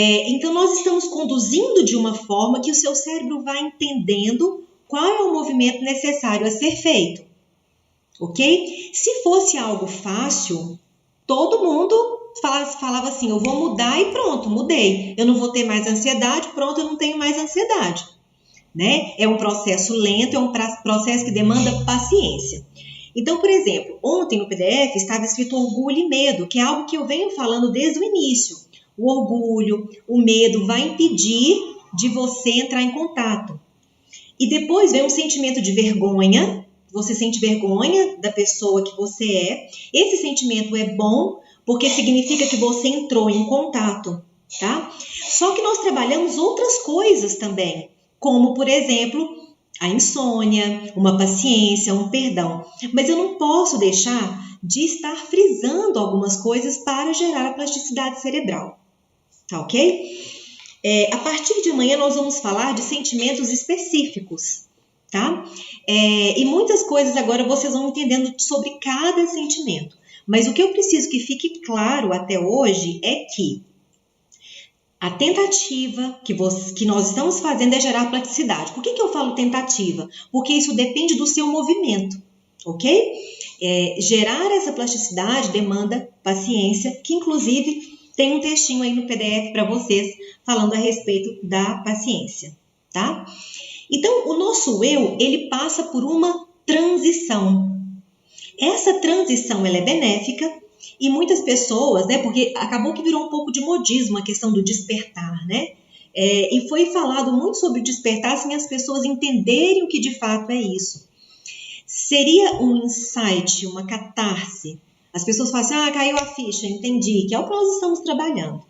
Então, nós estamos conduzindo de uma forma que o seu cérebro vai entendendo qual é o movimento necessário a ser feito, ok? Se fosse algo fácil, todo mundo falava assim, eu vou mudar e pronto, mudei. Eu não vou ter mais ansiedade, pronto, eu não tenho mais ansiedade, né? É um processo lento, é um processo que demanda paciência. Então, por exemplo, ontem no PDF estava escrito orgulho e medo, que é algo que eu venho falando desde o início. O orgulho, o medo vai impedir de você entrar em contato. E depois vem um sentimento de vergonha, você sente vergonha da pessoa que você é. Esse sentimento é bom porque significa que você entrou em contato, tá? Só que nós trabalhamos outras coisas também, como, por exemplo, a insônia, uma paciência, um perdão. Mas eu não posso deixar de estar frisando algumas coisas para gerar a plasticidade cerebral, tá ok? A partir de amanhã nós vamos falar de sentimentos específicos, tá? E muitas coisas agora vocês vão entendendo sobre cada sentimento. Mas o que eu preciso que fique claro até hoje é que a tentativa que nós estamos fazendo é gerar plasticidade. Por que eu falo tentativa? Porque isso depende do seu movimento, ok? Gerar essa plasticidade demanda paciência, que inclusive tem um textinho aí no PDF para vocês falando a respeito da paciência, tá? Então, o nosso eu, ele passa por uma transição. Essa transição, ela é benéfica e muitas pessoas, né, porque acabou que virou um pouco de modismo a questão do despertar, né? E foi falado muito sobre o despertar sem as pessoas entenderem o que de fato é isso. Seria um insight, uma catarse. As pessoas falam assim, caiu a ficha, entendi, que é o que nós estamos trabalhando.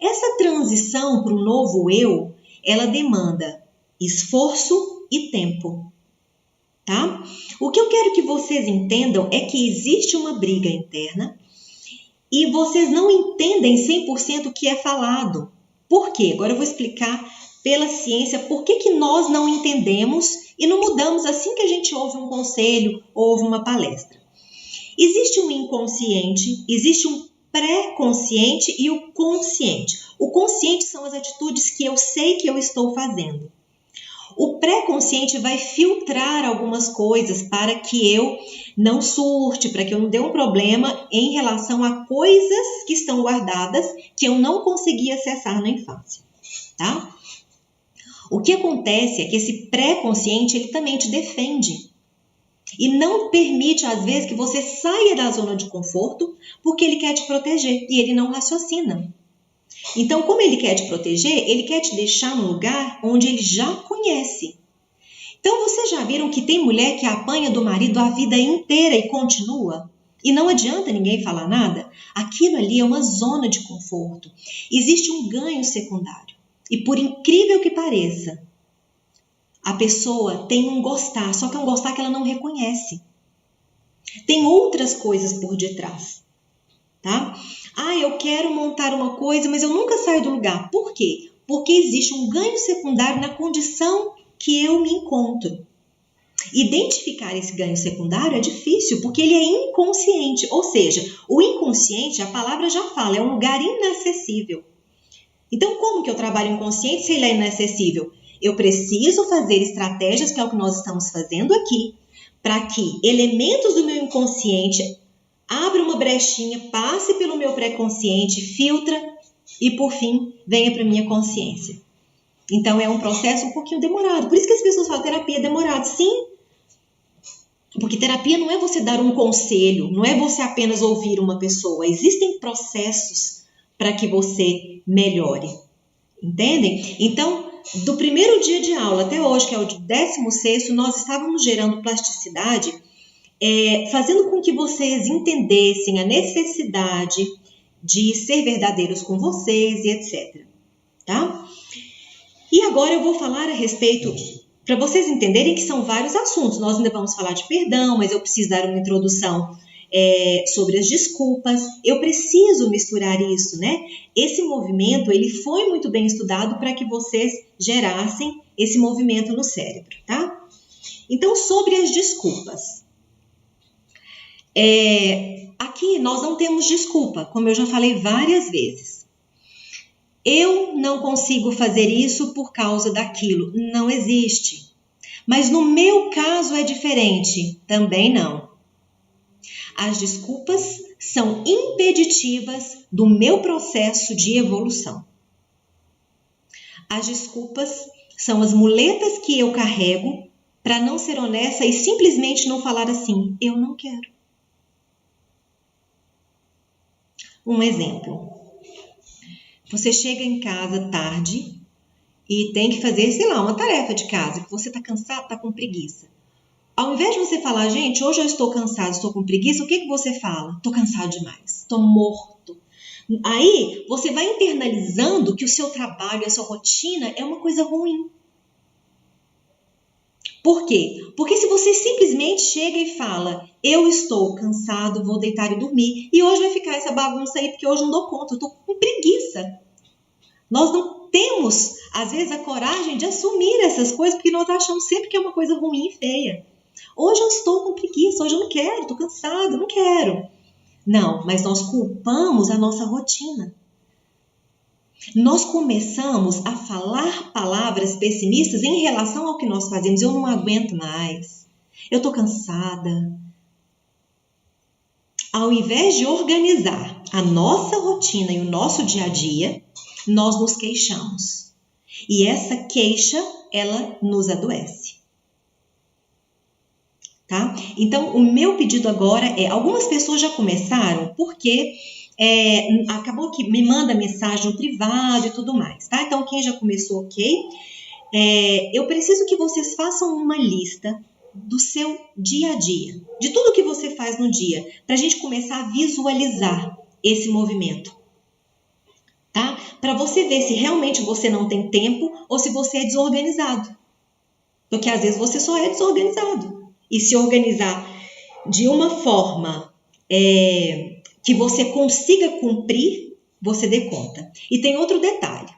Essa transição para o novo eu, ela demanda esforço e tempo, tá? O que eu quero que vocês entendam é que existe uma briga interna e vocês não entendem 100% o que é falado. Por quê? Agora eu vou explicar pela ciência por que nós não entendemos e não mudamos assim que a gente ouve um conselho ou ouve uma palestra. Existe um inconsciente, existe um pré-consciente e o consciente. O consciente são as atitudes que eu sei que eu estou fazendo. O pré-consciente vai filtrar algumas coisas para que eu não surte, para que eu não dê um problema em relação a coisas que estão guardadas que eu não consegui acessar na infância, tá? O que acontece é que esse pré-consciente, ele também te defende. E não permite, às vezes, que você saia da zona de conforto porque ele quer te proteger e ele não raciocina. Então, como ele quer te proteger, ele quer te deixar num lugar onde ele já conhece. Então, vocês já viram que tem mulher que apanha do marido a vida inteira e continua? E não adianta ninguém falar nada? Aquilo ali é uma zona de conforto. Existe um ganho secundário. E por incrível que pareça, a pessoa tem um gostar, só que é um gostar que ela não reconhece. Tem outras coisas por detrás, tá? Eu quero montar uma coisa, mas eu nunca saio do lugar. Por quê? Porque existe um ganho secundário na condição que eu me encontro. Identificar esse ganho secundário é difícil, porque ele é inconsciente. Ou seja, o inconsciente, a palavra já fala, é um lugar inacessível. Então, como que eu trabalho inconsciente se ele é inacessível? Eu preciso fazer estratégias, que é o que nós estamos fazendo aqui, para que elementos do meu inconsciente abram uma brechinha, passe pelo meu pré-consciente, filtra e, por fim, venha para a minha consciência. Então, é um processo um pouquinho demorado. Por isso que as pessoas falam terapia é demorado. Sim, porque terapia não é você dar um conselho, não é você apenas ouvir uma pessoa. Existem processos para que você melhore. Entendem? Então, do primeiro dia de aula até hoje, que é o 16º, nós estávamos gerando plasticidade, fazendo com que vocês entendessem a necessidade de ser verdadeiros com vocês e etc. Tá? E agora eu vou falar a respeito, para vocês entenderem que são vários assuntos. Nós ainda vamos falar de perdão, mas eu preciso dar uma introdução sobre as desculpas. Eu preciso misturar isso, né? Esse movimento, ele foi muito bem estudado para que vocês gerassem esse movimento no cérebro, tá? Então, sobre as desculpas. Aqui nós não temos desculpa, como eu já falei várias vezes. Eu não consigo fazer isso por causa daquilo. Não existe. Mas no meu caso é diferente. Também não. As desculpas são impeditivas do meu processo de evolução. As desculpas são as muletas que eu carrego para não ser honesta e simplesmente não falar assim, eu não quero. Um exemplo. Você chega em casa tarde e tem que fazer, sei lá, uma tarefa de casa, que você está cansado, está com preguiça. Ao invés de você falar, gente, hoje eu estou cansado, estou com preguiça, o que você fala? Estou cansado demais, estou morto. Aí você vai internalizando que o seu trabalho, a sua rotina é uma coisa ruim. Por quê? Porque se você simplesmente chega e fala, eu estou cansado, vou deitar e dormir, e hoje vai ficar essa bagunça aí porque hoje não dou conta, eu estou com preguiça. Nós não temos, às vezes, a coragem de assumir essas coisas porque nós achamos sempre que é uma coisa ruim e feia. Hoje eu estou com preguiça, hoje eu não quero, estou cansado, não quero. Não, mas nós culpamos a nossa rotina. Nós começamos a falar palavras pessimistas em relação ao que nós fazemos. Eu não aguento mais, eu estou cansada. Ao invés de organizar a nossa rotina e o nosso dia a dia, nós nos queixamos. E essa queixa, ela nos adoece. Tá? Então, o meu pedido agora é, algumas pessoas já começaram porque acabou que me manda mensagem no privado e tudo mais, tá? Então, quem já começou, ok? Eu preciso que vocês façam uma lista do seu dia a dia, de tudo que você faz no dia, para a gente começar a visualizar esse movimento, tá? Para você ver se realmente você não tem tempo ou se você é desorganizado. Porque às vezes você só é desorganizado. E se organizar de uma forma que você consiga cumprir, você dê conta. E tem outro detalhe.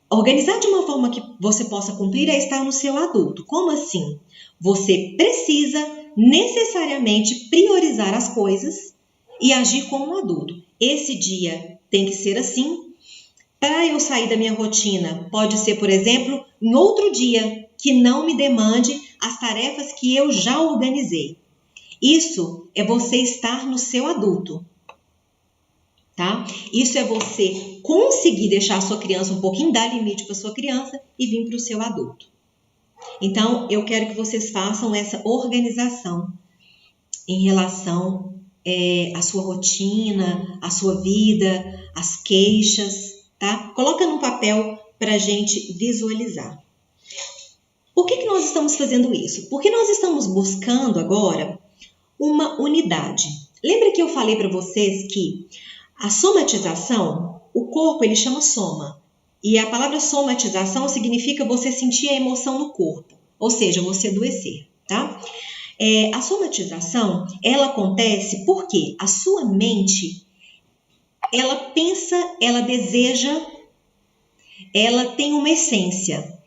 Organizar de uma forma que você possa cumprir é estar no seu adulto. Como assim? Você precisa necessariamente priorizar as coisas e agir como um adulto. Esse dia tem que ser assim. Para eu sair da minha rotina, pode ser, por exemplo, em outro dia que não me demande as tarefas que eu já organizei. Isso é você estar no seu adulto, tá? Isso é você conseguir deixar a sua criança um pouquinho, dar limite para a sua criança e vir para o seu adulto. Então, eu quero que vocês façam essa organização em relação à sua rotina, à sua vida, às queixas, tá? Coloca no papel para a gente visualizar. Por que nós estamos fazendo isso? Porque nós estamos buscando agora uma unidade. Lembra que eu falei para vocês que a somatização, o corpo ele chama soma. E a palavra somatização significa você sentir a emoção no corpo, ou seja, você adoecer, tá? A somatização, ela acontece porque a sua mente, ela pensa, ela deseja, ela tem uma essência.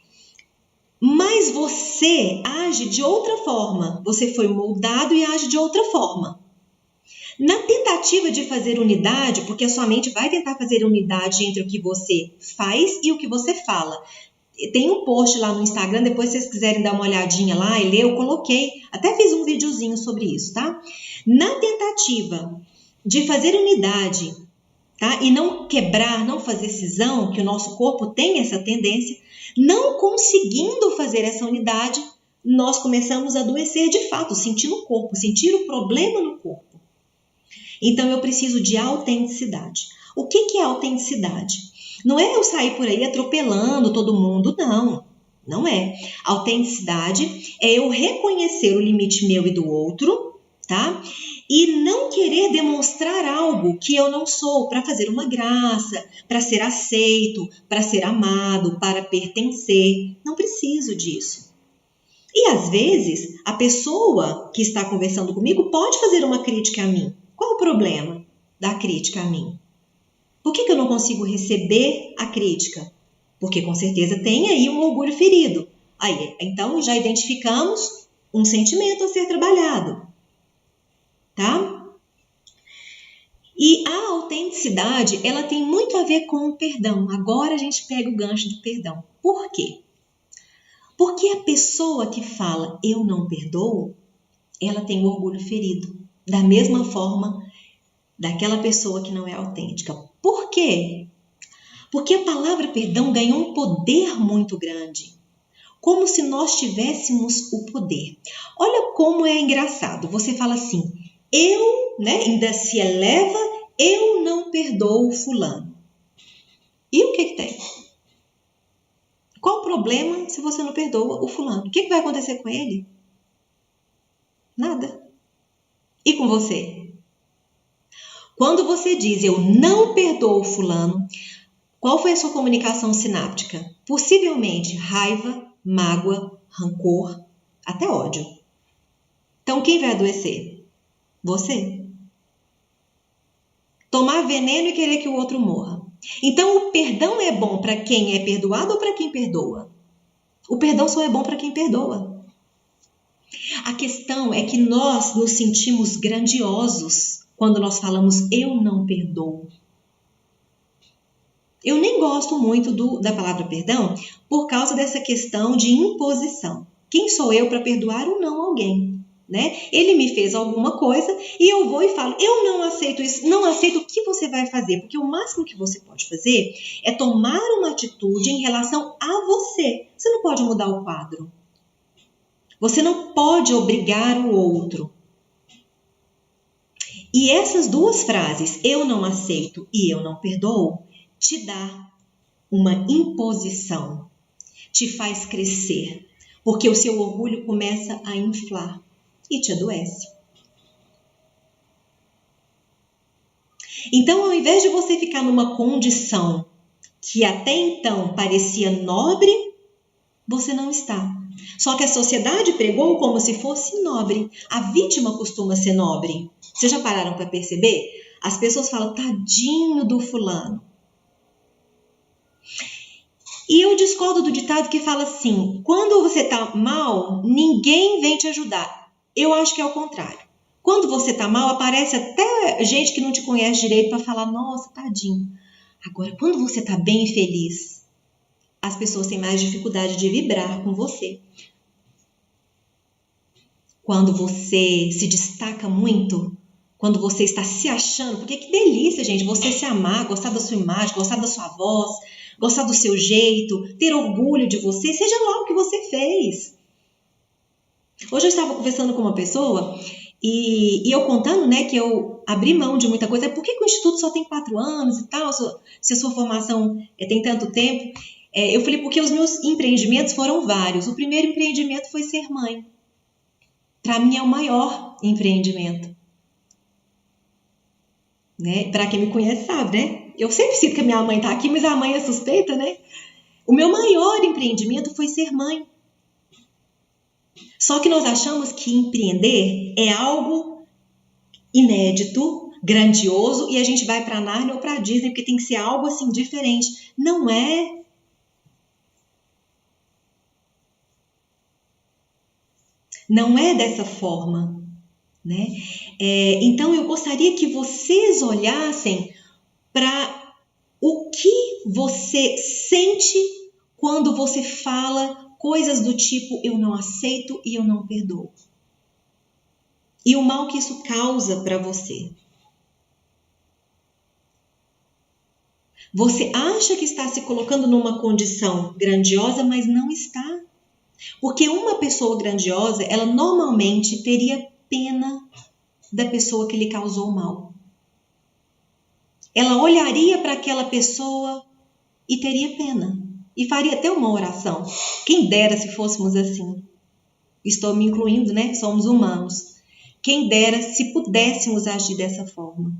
Mas você age de outra forma. Você foi moldado e age de outra forma. Na tentativa de fazer unidade, porque a sua mente vai tentar fazer unidade entre o que você faz e o que você fala. Tem um post lá no Instagram, depois se vocês quiserem dar uma olhadinha lá e ler, eu coloquei, até fiz um videozinho sobre isso, tá? Na tentativa de fazer unidade, tá? E não quebrar, não fazer cisão, que o nosso corpo tem essa tendência, não conseguindo fazer essa unidade, nós começamos a adoecer de fato, sentir no corpo, sentir o problema no corpo. Então, eu preciso de autenticidade. O que é autenticidade? Não é eu sair por aí atropelando todo mundo, não. Não é. Autenticidade é eu reconhecer o limite meu e do outro, tá? E não querer demonstrar algo que eu não sou para fazer uma graça, para ser aceito, para ser amado, para pertencer. Não preciso disso. E às vezes, a pessoa que está conversando comigo pode fazer uma crítica a mim. Qual o problema da crítica a mim? Por que eu não consigo receber a crítica? Porque com certeza tem aí um orgulho ferido. Aí, então já identificamos um sentimento a ser trabalhado. Tá? E a autenticidade, ela tem muito a ver com o perdão. Agora a gente pega o gancho do perdão. Por quê? Porque a pessoa que fala eu não perdoo, ela tem o orgulho ferido. Da mesma forma daquela pessoa que não é autêntica. Por quê? Porque a palavra perdão ganhou um poder muito grande. Como se nós tivéssemos o poder. Olha como é engraçado. Você fala assim, ainda se eleva, eu não perdoo fulano. E o que tem? Qual o problema se você não perdoa o fulano? O que vai acontecer com ele? Nada. E com você? Quando você diz eu não perdoo fulano, qual foi a sua comunicação sináptica? Possivelmente raiva, mágoa, rancor, até ódio. Então quem vai adoecer? Você. Tomar veneno e querer que o outro morra. Então o perdão é bom para quem é perdoado ou para quem perdoa? O perdão só é bom para quem perdoa. A questão é que nós nos sentimos grandiosos quando nós falamos eu não perdoo. Eu nem gosto muito da palavra perdão por causa dessa questão de imposição. Quem sou eu para perdoar ou não alguém? Né? Ele me fez alguma coisa e eu vou e falo, eu não aceito isso, não aceito, o que você vai fazer? Porque o máximo que você pode fazer é tomar uma atitude em relação a você. Você não pode mudar o quadro. Você não pode obrigar o outro. E essas duas frases, eu não aceito e eu não perdoo, te dá uma imposição, te faz crescer, porque o seu orgulho começa a inflar e te adoece. Então, ao invés de você ficar numa condição que até então parecia nobre, você não está. Só que a sociedade pregou como se fosse nobre. A vítima costuma ser nobre. Vocês já pararam para perceber? As pessoas falam, tadinho do fulano. E eu discordo do ditado que fala assim, quando você está mal, ninguém vem te ajudar. Eu acho que é o contrário. Quando você está mal, aparece até gente que não te conhece direito para falar, nossa, tadinho. Agora, quando você está bem e feliz, as pessoas têm mais dificuldade de vibrar com você. Quando você se destaca muito, quando você está se achando, porque que delícia, gente, você se amar, gostar da sua imagem, gostar da sua voz, gostar do seu jeito, ter orgulho de você, seja lá o que você fez. Hoje eu estava conversando com uma pessoa e eu contando, né, que eu abri mão de muita coisa. Por que o Instituto só tem 4 anos e tal, se a sua formação tem tanto tempo? Eu falei, porque os meus empreendimentos foram vários. O primeiro empreendimento foi ser mãe. Para mim é o maior empreendimento. Né? Para quem me conhece sabe, né? Eu sempre sinto que a minha mãe está aqui, mas a mãe é suspeita, né? O meu maior empreendimento foi ser mãe. Só que nós achamos que empreender é algo inédito, grandioso, e a gente vai para Nárnia ou para Disney porque tem que ser algo assim diferente. Não é. Não é dessa forma, né? Então eu gostaria que vocês olhassem para o que você sente quando você fala coisas do tipo eu não aceito e eu não perdoo. E o mal que isso causa para você. Você acha que está se colocando numa condição grandiosa, mas não está. Porque uma pessoa grandiosa, ela normalmente teria pena da pessoa que lhe causou mal. Ela olharia para aquela pessoa e teria pena. E faria até uma oração. Quem dera se fôssemos assim. Estou me incluindo, né? Somos humanos. Quem dera se pudéssemos agir dessa forma.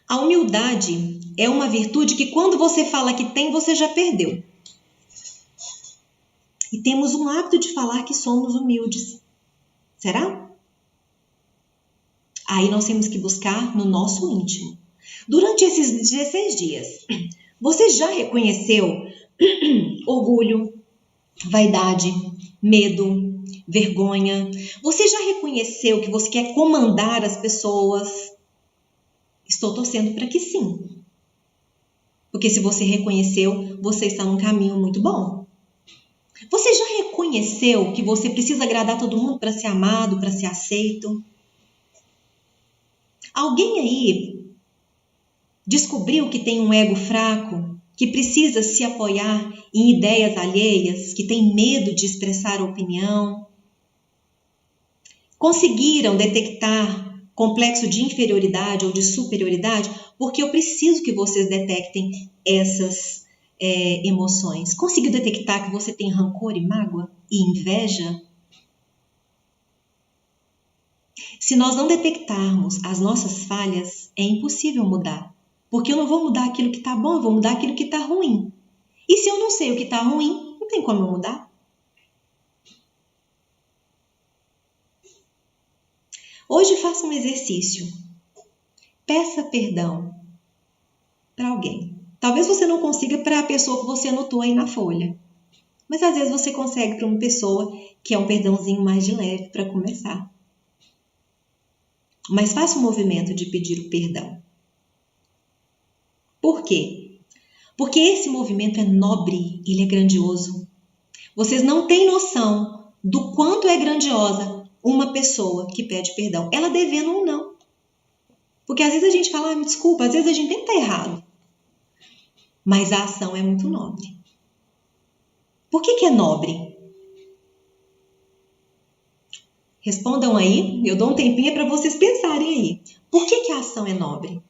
A humildade é uma virtude que quando você fala que tem, você já perdeu. E temos um hábito de falar que somos humildes. Será? Aí nós temos que buscar no nosso íntimo. Durante esses 16 dias, você já reconheceu orgulho, vaidade, medo, vergonha? Você já reconheceu que você quer comandar as pessoas? Estou torcendo para que sim. Porque se você reconheceu, você está num caminho muito bom. Você já reconheceu que você precisa agradar todo mundo para ser amado, para ser aceito? Alguém aí descobriu que tem um ego fraco, que precisa se apoiar em ideias alheias, que tem medo de expressar opinião? Conseguiram detectar complexo de inferioridade ou de superioridade? Porque eu preciso que vocês detectem essas emoções. Conseguiu detectar que você tem rancor e mágoa e inveja? Se nós não detectarmos as nossas falhas, é impossível mudar. Porque eu não vou mudar aquilo que está bom, eu vou mudar aquilo que está ruim. E se eu não sei o que está ruim, não tem como eu mudar. Hoje faça um exercício. Peça perdão para alguém. Talvez você não consiga para a pessoa que você anotou aí na folha. Mas às vezes você consegue para uma pessoa que é um perdãozinho mais de leve para começar. Mas faça o movimento de pedir o perdão. Por quê? Porque esse movimento é nobre, ele é grandioso. Vocês não têm noção do quanto é grandiosa uma pessoa que pede perdão, ela devendo ou não. Porque às vezes a gente fala, me desculpa, às vezes a gente nem está errado. Mas a ação é muito nobre. Por que é nobre? Respondam aí, eu dou um tempinho para vocês pensarem aí. Por que a ação é nobre?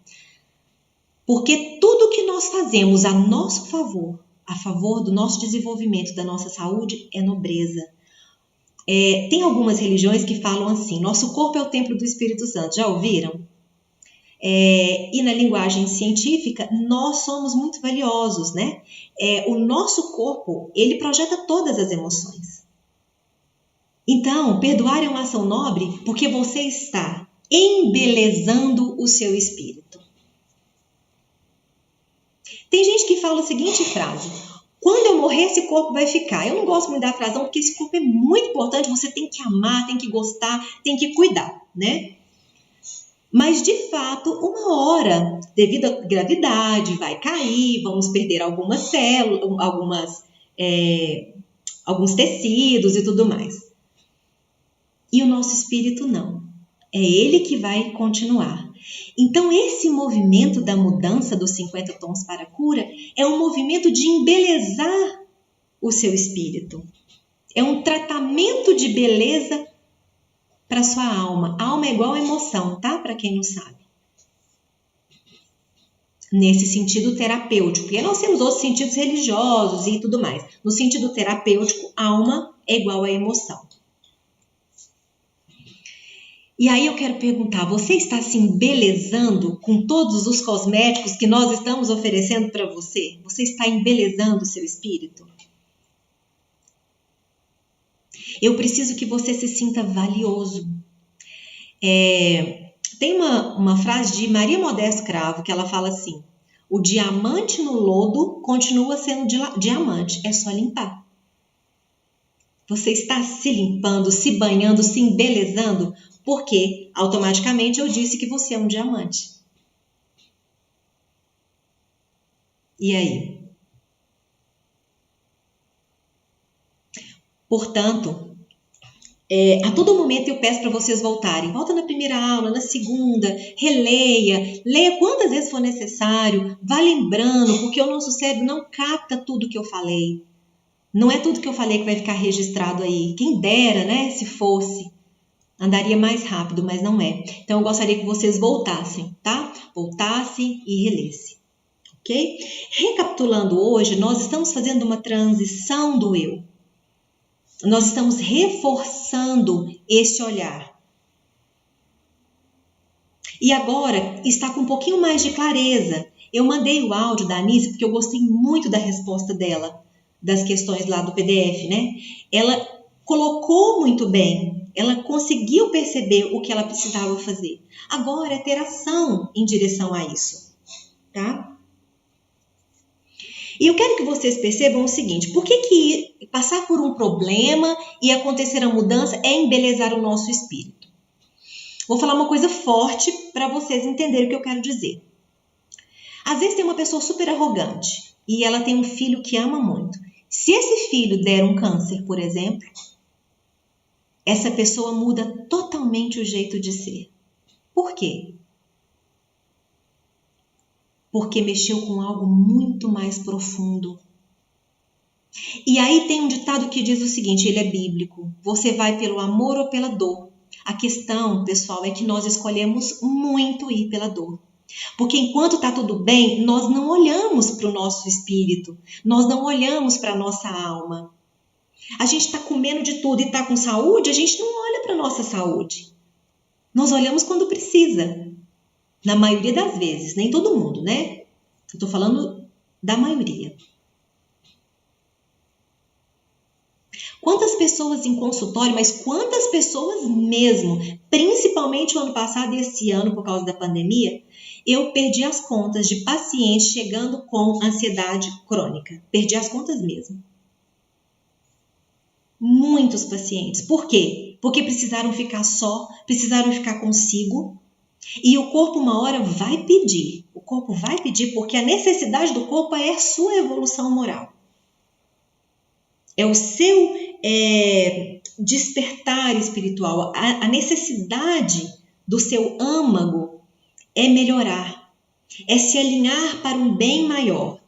Porque tudo que nós fazemos a nosso favor, a favor do nosso desenvolvimento, da nossa saúde, é nobreza. Tem algumas religiões que falam assim, nosso corpo é o templo do Espírito Santo, já ouviram? E na linguagem científica, nós somos muito valiosos, né? O nosso corpo, ele projeta todas as emoções. Então, perdoar é uma ação nobre porque você está embelezando o seu espírito. Tem gente que fala a seguinte frase, quando eu morrer esse corpo vai ficar. Eu não gosto muito da frase não, porque esse corpo é muito importante, você tem que amar, tem que gostar, tem que cuidar, né? Mas de fato, uma hora, devido à gravidade, vai cair, vamos perder algumas células, alguns tecidos e tudo mais. E o nosso espírito não. É ele que vai continuar. Então, esse movimento da mudança dos 50 tons para a cura é um movimento de embelezar o seu espírito. É um tratamento de beleza para a sua alma. A alma é igual a emoção, tá? Para quem não sabe. Nesse sentido terapêutico. Porque nós temos outros sentidos religiosos e tudo mais. No sentido terapêutico, alma é igual a emoção. E aí eu quero perguntar, você está se embelezando com todos os cosméticos que nós estamos oferecendo para você? Você está embelezando o seu espírito? Eu preciso que você se sinta valioso. Tem uma frase de Maria Modesta Cravo que ela fala assim, o diamante no lodo continua sendo diamante, é só limpar. Você está se limpando, se banhando, se embelezando, porque automaticamente eu disse que você é um diamante. E aí? Portanto, a todo momento eu peço para vocês voltarem. Volta na primeira aula, na segunda, releia, leia quantas vezes for necessário, vá lembrando, porque o nosso cérebro não capta tudo que eu falei. Não é tudo que eu falei que vai ficar registrado aí. Quem dera, né, se fosse. Andaria mais rápido, mas não é. Então, eu gostaria que vocês voltassem, tá? Voltassem e relessem, ok? Recapitulando hoje, nós estamos fazendo uma transição do eu. Nós estamos reforçando esse olhar. E agora, está com um pouquinho mais de clareza. Eu mandei o áudio da Anísia porque eu gostei muito da resposta dela, das questões lá do PDF, né? Ela colocou muito bem. Ela conseguiu perceber o que ela precisava fazer. Agora é ter ação em direção a isso, tá? E eu quero que vocês percebam o seguinte, por que passar por um problema e acontecer a mudança é embelezar o nosso espírito? Vou falar uma coisa forte para vocês entenderem o que eu quero dizer. Às vezes tem uma pessoa super arrogante e ela tem um filho que ama muito. Se esse filho der um câncer, por exemplo, essa pessoa muda totalmente o jeito de ser. Por quê? Porque mexeu com algo muito mais profundo. E aí tem um ditado que diz o seguinte, ele é bíblico: você vai pelo amor ou pela dor? A questão, pessoal, é que nós escolhemos muito ir pela dor. Porque enquanto está tudo bem, nós não olhamos para o nosso espírito, nós não olhamos para a nossa alma. A gente está comendo de tudo e está com saúde, a gente não olha para a nossa saúde. Nós olhamos quando precisa. Na maioria das vezes, nem todo mundo, né? Eu estou falando da maioria. Quantas pessoas em consultório, mas quantas pessoas mesmo, principalmente o ano passado e esse ano por causa da pandemia, eu perdi as contas de pacientes chegando com ansiedade crônica. Perdi as contas mesmo. Muitos pacientes. Por quê? Porque precisaram ficar só, precisaram ficar consigo. E o corpo uma hora vai pedir. O corpo vai pedir porque a necessidade do corpo é a sua evolução moral. É o seu despertar espiritual. A necessidade do seu âmago é melhorar. É se alinhar para um bem maior.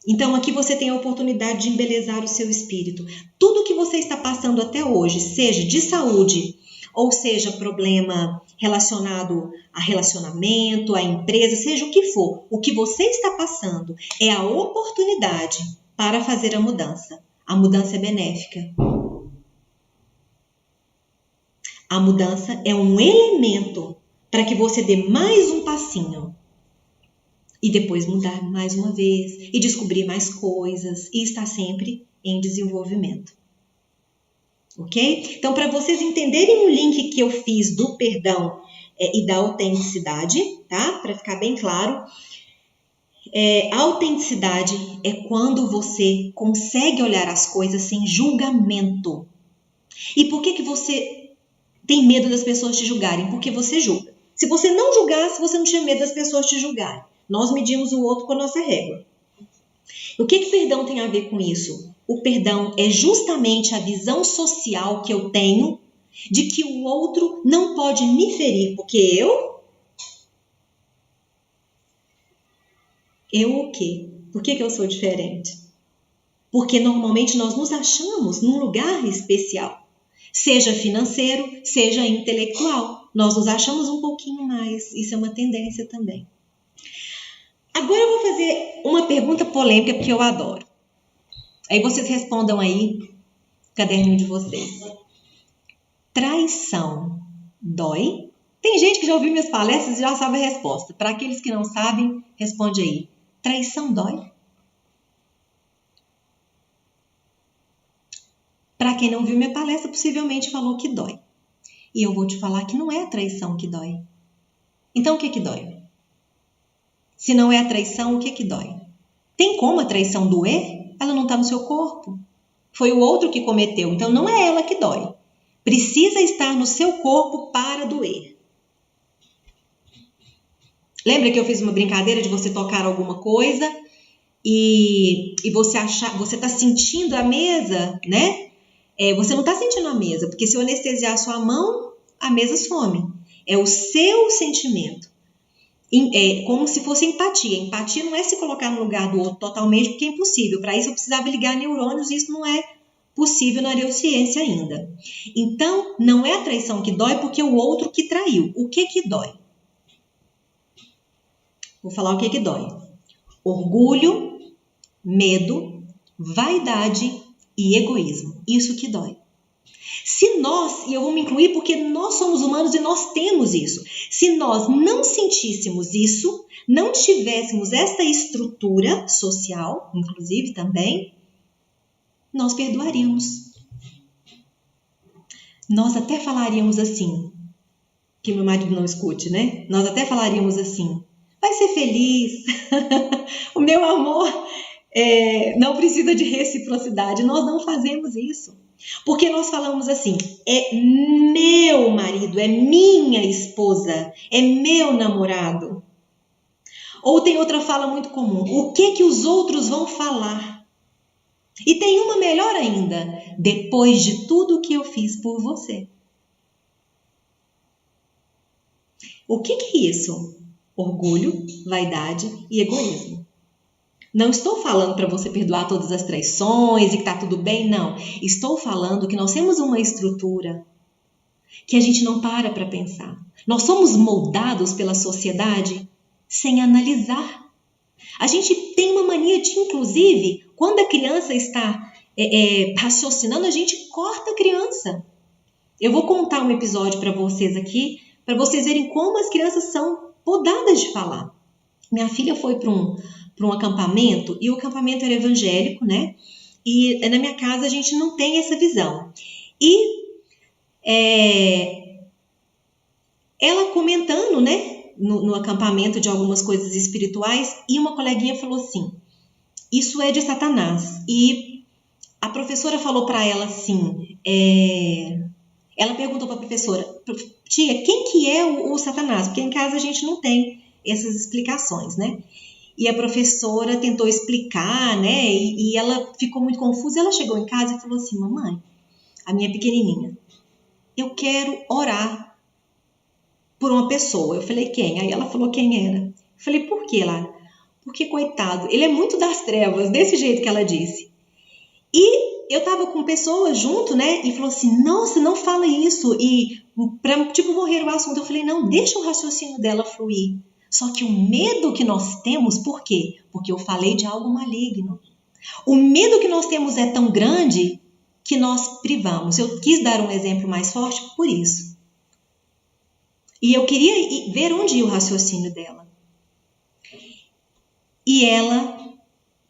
Então aqui você tem a oportunidade de embelezar o seu espírito. Tudo que você está passando até hoje, seja de saúde, ou seja problema relacionado a relacionamento, a empresa, seja o que for, o que você está passando é a oportunidade para fazer a mudança. A mudança é benéfica. A mudança é um elemento para que você dê mais um passinho. E depois mudar mais uma vez, e descobrir mais coisas, e estar sempre em desenvolvimento. Ok? Então, para vocês entenderem o link que eu fiz do perdão e da autenticidade, tá? Para ficar bem claro, a autenticidade é quando você consegue olhar as coisas sem julgamento. E por que você tem medo das pessoas te julgarem? Porque você julga. Se você não julgasse, você não tinha medo das pessoas te julgarem. Nós medimos o outro com a nossa régua. O que perdão tem a ver com isso? O perdão é justamente a visão social que eu tenho de que o outro não pode me ferir, porque eu o quê? Por que eu sou diferente? Porque normalmente nós nos achamos num lugar especial, seja financeiro, seja intelectual. Nós nos achamos um pouquinho mais, isso é uma tendência também. Agora eu vou fazer uma pergunta polêmica, porque eu adoro. Aí vocês respondam aí, caderninho de vocês. Traição dói? Tem gente que já ouviu minhas palestras e já sabe a resposta. Para aqueles que não sabem, responde aí. Traição dói? Para quem não viu minha palestra, possivelmente falou que dói. E eu vou te falar que não é a traição que dói. Então o que dói? Se não é a traição, o que dói? Tem como a traição doer? Ela não está no seu corpo. Foi o outro que cometeu, então não é ela que dói. Precisa estar no seu corpo para doer. Lembra que eu fiz uma brincadeira de você tocar alguma coisa e você achar, você está sentindo a mesa, né? Você não está sentindo a mesa, porque se eu anestesiar a sua mão, a mesa some. É o seu sentimento. Como se fosse empatia. Empatia não é se colocar no lugar do outro totalmente, porque é impossível. Para isso eu precisava ligar neurônios e isso não é possível na neurociência ainda. Então, não é a traição que dói, porque é o outro que traiu. O que dói? Vou falar o que dói. Orgulho, medo, vaidade e egoísmo. Isso que dói. Se nós, e eu vou me incluir porque nós somos humanos e nós temos isso, se nós não sentíssemos isso, não tivéssemos esta estrutura social, inclusive também, nós perdoaríamos. Nós até falaríamos assim, que meu marido não escute, né? Nós até falaríamos assim, vai ser feliz, o meu amor não precisa de reciprocidade. Nós não fazemos isso. Porque nós falamos assim, é meu marido, é minha esposa, é meu namorado. Ou tem outra fala muito comum, o que os outros vão falar? E tem uma melhor ainda, depois de tudo que eu fiz por você. O que é isso? Orgulho, vaidade e egoísmo. Não estou falando para você perdoar todas as traições e que está tudo bem, não. Estou falando que nós temos uma estrutura que a gente não para pensar. Nós somos moldados pela sociedade sem analisar. A gente tem uma mania de, inclusive, quando a criança está raciocinando, a gente corta a criança. Eu vou contar um episódio para vocês aqui, para vocês verem como as crianças são podadas de falar. Minha filha foi para um acampamento, e o acampamento era evangélico, né? E na minha casa a gente não tem essa visão. E ela comentando, né, no acampamento de algumas coisas espirituais, e uma coleguinha falou assim, isso é de Satanás. E a professora falou para ela assim, ela perguntou para a professora, tia, quem que é o Satanás? Porque em casa a gente não tem essas explicações, né? E a professora tentou explicar, né? E ela ficou muito confusa. Ela chegou em casa e falou assim, mamãe, a minha pequenininha, eu quero orar por uma pessoa. Eu falei, quem? Aí ela falou quem era. Eu falei, por quê, Lara? Porque, coitado, ele é muito das trevas, desse jeito que ela disse. E eu tava com pessoas junto, né? E falou assim, nossa, não fala isso. E pra, morrer o assunto, eu falei, não, deixa o raciocínio dela fluir. Só que o medo que nós temos, por quê? Porque eu falei de algo maligno. O medo que nós temos é tão grande que nós privamos. Eu quis dar um exemplo mais forte por isso. E eu queria ver onde ia o raciocínio dela. E ela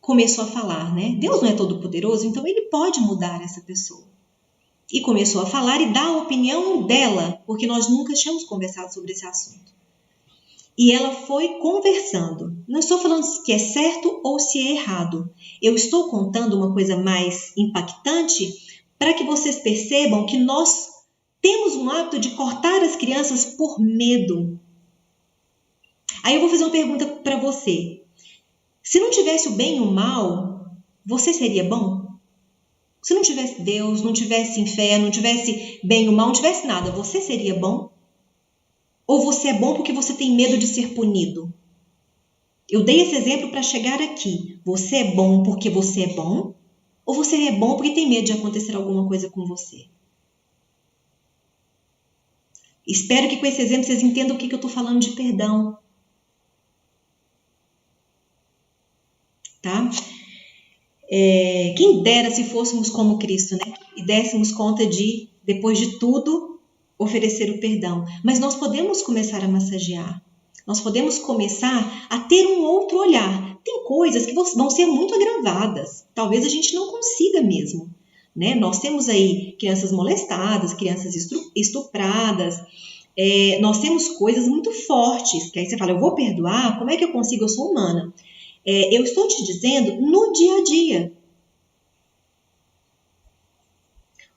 começou a falar, né? Deus não é todo poderoso, então ele pode mudar essa pessoa. E começou a falar e dar a opinião dela, porque nós nunca tínhamos conversado sobre esse assunto. E ela foi conversando. Não estou falando que é certo ou se é errado. Eu estou contando uma coisa mais impactante para que vocês percebam que nós temos um hábito de cortar as crianças por medo. Aí eu vou fazer uma pergunta para você. Se não tivesse o bem e o mal, você seria bom? Se não tivesse Deus, não tivesse inferno, não tivesse bem e o mal, não tivesse nada, você seria bom? Ou você é bom porque você tem medo de ser punido? Eu dei esse exemplo para chegar aqui. Você é bom porque você é bom? Ou você é bom porque tem medo de acontecer alguma coisa com você? Espero que com esse exemplo vocês entendam o que eu estou falando de perdão. Tá? Quem dera se fôssemos como Cristo, né? E dessemos conta de, depois de tudo, oferecer o perdão. Mas nós podemos começar a massagear. Nós podemos começar a ter um outro olhar. Tem coisas que vão ser muito agravadas. Talvez a gente não consiga mesmo. Né? Nós temos aí crianças molestadas, crianças estupradas. Nós temos coisas muito fortes. Que aí você fala, eu vou perdoar? Como é que eu consigo? Eu sou humana. Eu estou te dizendo no dia a dia.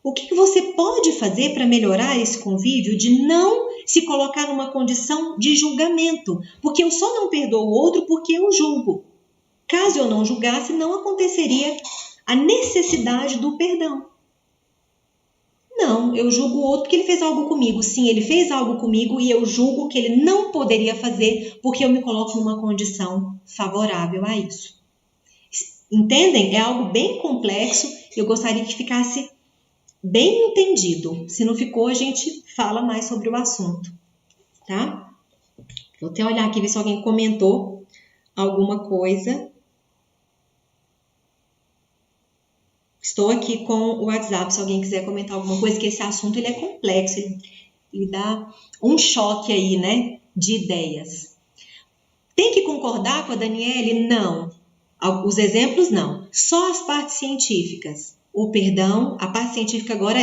O que você pode fazer para melhorar esse convívio de não se colocar numa condição de julgamento? Porque eu só não perdoo o outro porque eu julgo. Caso eu não julgasse, não aconteceria a necessidade do perdão. Não, eu julgo o outro porque ele fez algo comigo. Sim, ele fez algo comigo e eu julgo que ele não poderia fazer porque eu me coloco numa condição favorável a isso. Entendem? É algo bem complexo. Eu gostaria que ficasse bem entendido. Se não ficou, a gente fala mais sobre o assunto, tá? Vou até olhar aqui, ver se alguém comentou alguma coisa. Estou aqui com o WhatsApp, se alguém quiser comentar alguma coisa, que esse assunto ele é complexo, ele dá um choque aí, né, de ideias. Tem que concordar com a Daniele? Não. Os exemplos, não. Só as partes científicas. O perdão, a parte científica agora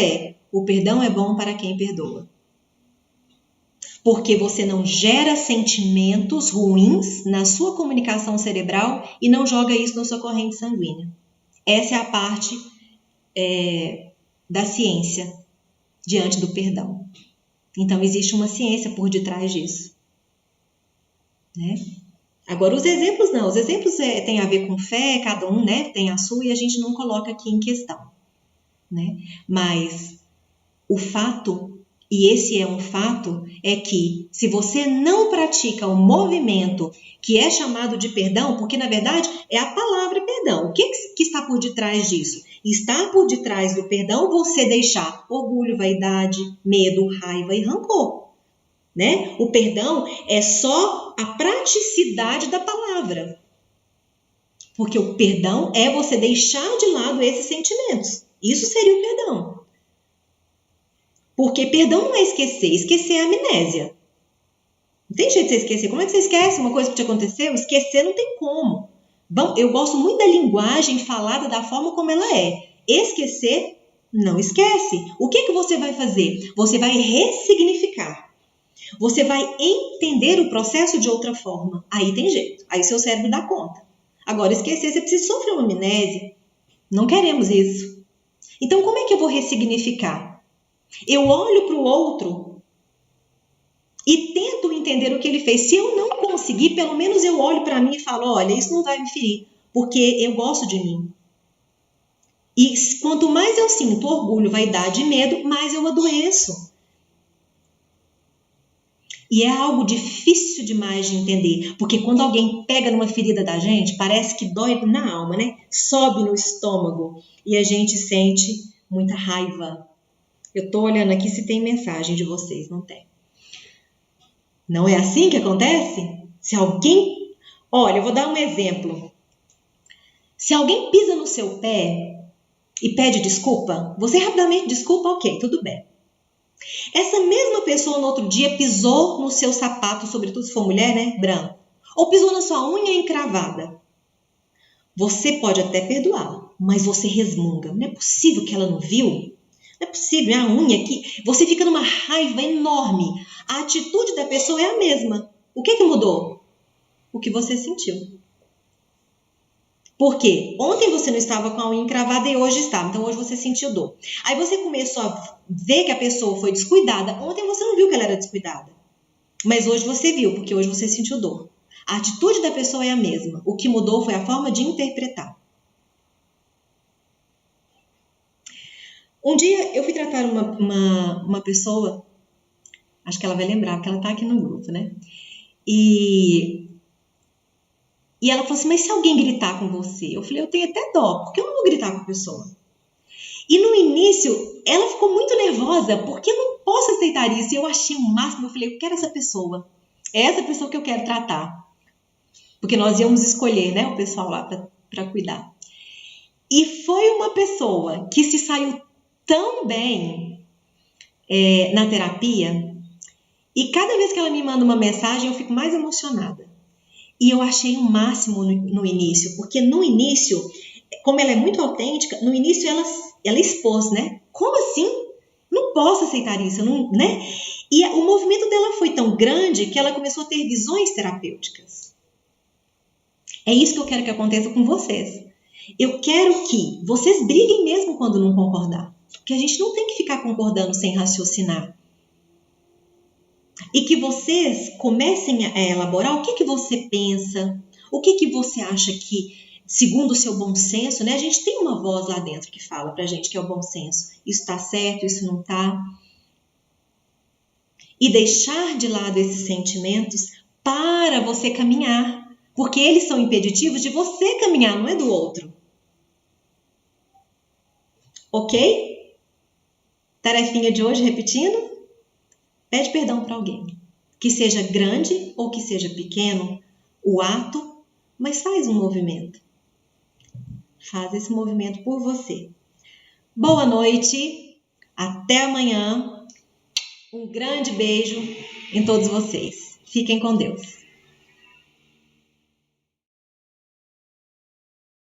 o perdão é bom para quem perdoa. Porque você não gera sentimentos ruins na sua comunicação cerebral e não joga isso na sua corrente sanguínea. Essa é a parte da ciência diante do perdão. Então, existe uma ciência por detrás disso. Né? Agora, os exemplos não. Os exemplos têm a ver com fé, cada um, né, tem a sua e a gente não coloca aqui em questão. Né? Mas o fato, e esse é um fato, é que se você não pratica o movimento que é chamado de perdão, porque na verdade é a palavra perdão. O que está por detrás disso? Está por detrás do perdão você deixar orgulho, vaidade, medo, raiva e rancor. Né? O perdão é só a praticidade da palavra. Porque o perdão é você deixar de lado esses sentimentos. Isso seria o perdão. Porque perdão não é esquecer. Esquecer é amnésia. Não tem jeito de você esquecer. Como é que você esquece uma coisa que te aconteceu? Esquecer não tem como. Bom, eu gosto muito da linguagem falada da forma como ela é. Esquecer, não esquece. O que você vai fazer? Você vai ressignificar. Você vai entender o processo de outra forma. Aí tem jeito. Aí seu cérebro dá conta. Agora, esquecer, você precisa sofrer uma amnésia. Não queremos isso. Então, como é que eu vou ressignificar? Eu olho para o outro e tento entender o que ele fez. Se eu não conseguir, pelo menos eu olho para mim e falo, olha, isso não vai me ferir, porque eu gosto de mim. E quanto mais eu sinto orgulho, vaidade e medo, mais eu adoeço. E é algo difícil demais de entender, porque quando alguém pega numa ferida da gente, parece que dói na alma, né? Sobe no estômago e a gente sente muita raiva. Eu tô olhando aqui se tem mensagem de vocês, não tem. Não é assim que acontece? Se alguém... Olha, eu vou dar um exemplo. Se alguém pisa no seu pé e pede desculpa, você rapidamente desculpa, ok, tudo bem. Essa mesma pessoa no outro dia pisou no seu sapato, sobretudo se for mulher, né, branco, ou pisou na sua unha encravada. Você pode até perdoá-la, mas você resmunga. Não é possível que ela não viu? Não é possível, é a unha aqui. Você fica numa raiva enorme. A atitude da pessoa é a mesma. O que mudou? O que você sentiu. Por quê? Ontem você não estava com a unha encravada e hoje está. Então hoje você sentiu dor. Aí você começou a ver que a pessoa foi descuidada. Ontem você não viu que ela era descuidada. Mas hoje você viu, porque hoje você sentiu dor. A atitude da pessoa é a mesma. O que mudou foi a forma de interpretar. Um dia eu fui tratar uma pessoa, acho que ela vai lembrar, porque ela está aqui no grupo, né? E ela falou assim, mas se alguém gritar com você? Eu falei, eu tenho até dó, porque eu não vou gritar com a pessoa. E no início, ela ficou muito nervosa, porque eu não posso aceitar isso. E eu achei o máximo, eu falei, eu quero essa pessoa. É essa pessoa que eu quero tratar. Porque nós íamos escolher, né, o pessoal lá para cuidar. E foi uma pessoa que se saiu tão bem na terapia. E cada vez que ela me manda uma mensagem, eu fico mais emocionada. E eu achei o máximo no início, porque no início, como ela é muito autêntica, no início ela expôs, né? Como assim? Não posso aceitar isso, não, né? E o movimento dela foi tão grande que ela começou a ter visões terapêuticas. É isso que eu quero que aconteça com vocês. Eu quero que vocês briguem mesmo quando não concordar. Porque a gente não tem que ficar concordando sem raciocinar. E que vocês comecem a elaborar o que você pensa, o que você acha que, segundo o seu bom senso, né? A gente tem uma voz lá dentro que fala pra gente que é o bom senso. Isso está certo, isso não está. E deixar de lado esses sentimentos para você caminhar. Porque eles são impeditivos de você caminhar, não é do outro. Ok? Tarefinha de hoje, repetindo. Pede perdão para alguém. Que seja grande ou que seja pequeno, o ato, mas faz um movimento. Faz esse movimento por você. Boa noite. Até amanhã. Um grande beijo em todos vocês. Fiquem com Deus.